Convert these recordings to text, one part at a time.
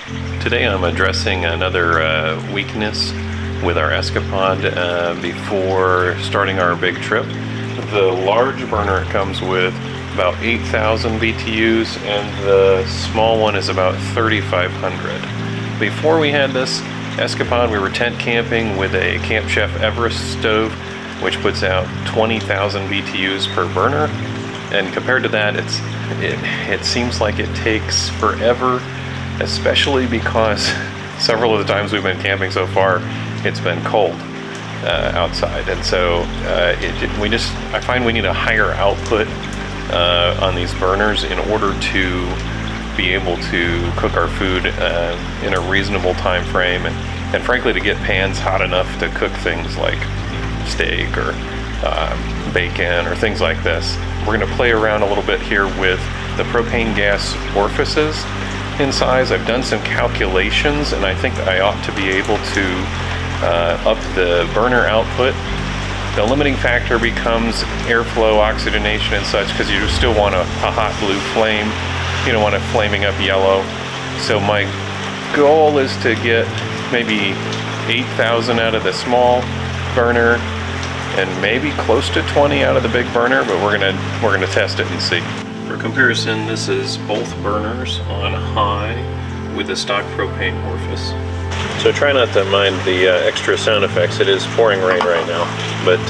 Today I'm addressing another weakness with our Escapod before starting our big trip. The large burner comes with about 8,000 BTUs and the small one is about 3,500. Before we had this Escapod, we were tent camping with a Camp Chef Everest stove, which puts out 20,000 BTUs per burner. And compared to that, it seems like it takes forever, especially because several of the times we've been camping so far, it's been cold outside, and so I find we need a higher output on these burners in order to be able to cook our food in a reasonable time frame, and frankly to get pans hot enough to cook things like steak or bacon or things like this. We're going to play around a little bit here with the propane gas orifices in size. I've done some calculations and I think I ought to be able to up the burner output. The limiting factor becomes airflow, oxygenation and such, because you still want a hot blue flame. You don't want it flaming up yellow. So my goal is to get maybe 8,000 out of the small burner and maybe close to 20 out of the big burner, but we're gonna test it and see. For comparison, this is both burners on high with the stock propane orifice. So try not to mind the extra sound effects. It is pouring rain right now, but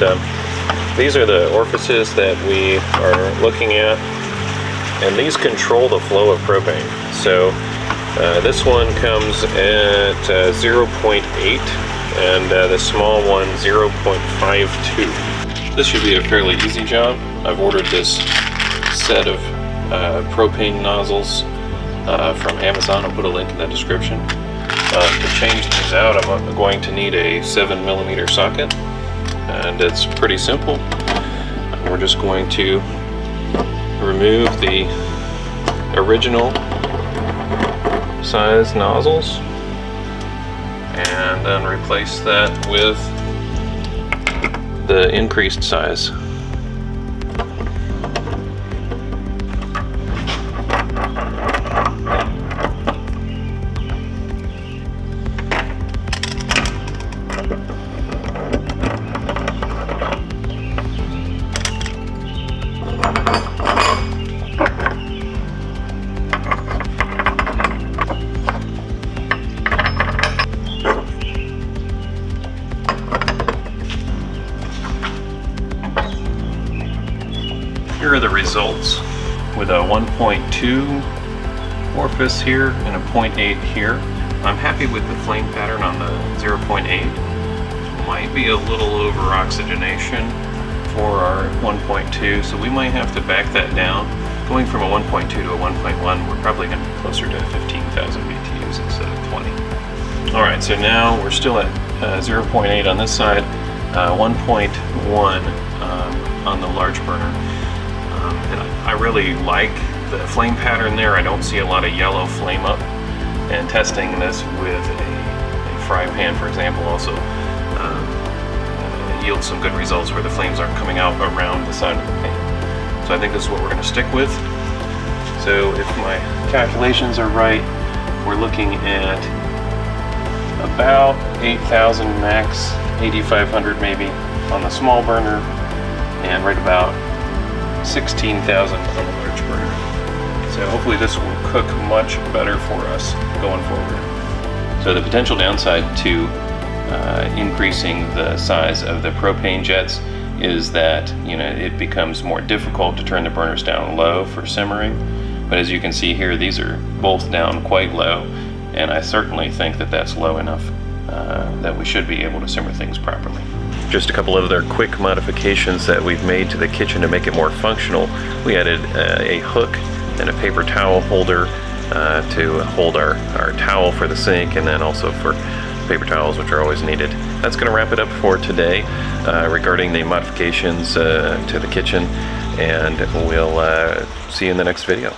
these are the orifices that we are looking at, and these control the flow of propane. So this one comes at 0.8 and the small one 0.52. This should be a fairly easy job. I've ordered this set of propane nozzles from Amazon. I'll put a link in the description. To change these out, I'm going to need a 7mm socket, and it's pretty simple. We're just going to remove the original size nozzles and then replace that with the increased size. Here are the results with a 1.2 orifice here and a 0.8 here. I'm happy with the flame pattern on the 0.8. Might be a little over oxygenation for our 1.2, so we might have to back that down. Going from a 1.2 to a 1.1, we're probably going to be closer to 15,000 BTUs instead of 20. Alright, so now we're still at 0.8 on this side, 1.1 on the large burner. And I really like the flame pattern there. I don't see a lot of yellow flame up. And testing this with a fry pan, for example, also yields some good results where the flames aren't coming out around the side of the pan. So I think this is what we're going to stick with. So if my calculations are right, we're looking at about 8,000 max, 8,500 maybe on the small burner, and right about 16,000 on the large burner. So hopefully this will cook much better for us going forward. So the potential downside to increasing the size of the propane jets is that it becomes more difficult to turn the burners down low for simmering. But as you can see here, these are both down quite low, and I certainly think that that's low enough that we should be able to simmer things properly. Just a couple of other quick modifications that we've made to the kitchen to make it more functional. We added a hook and a paper towel holder to hold our towel for the sink, and then also for paper towels, which are always needed. That's going to wrap it up for today regarding the modifications to the kitchen, and we'll see you in the next video.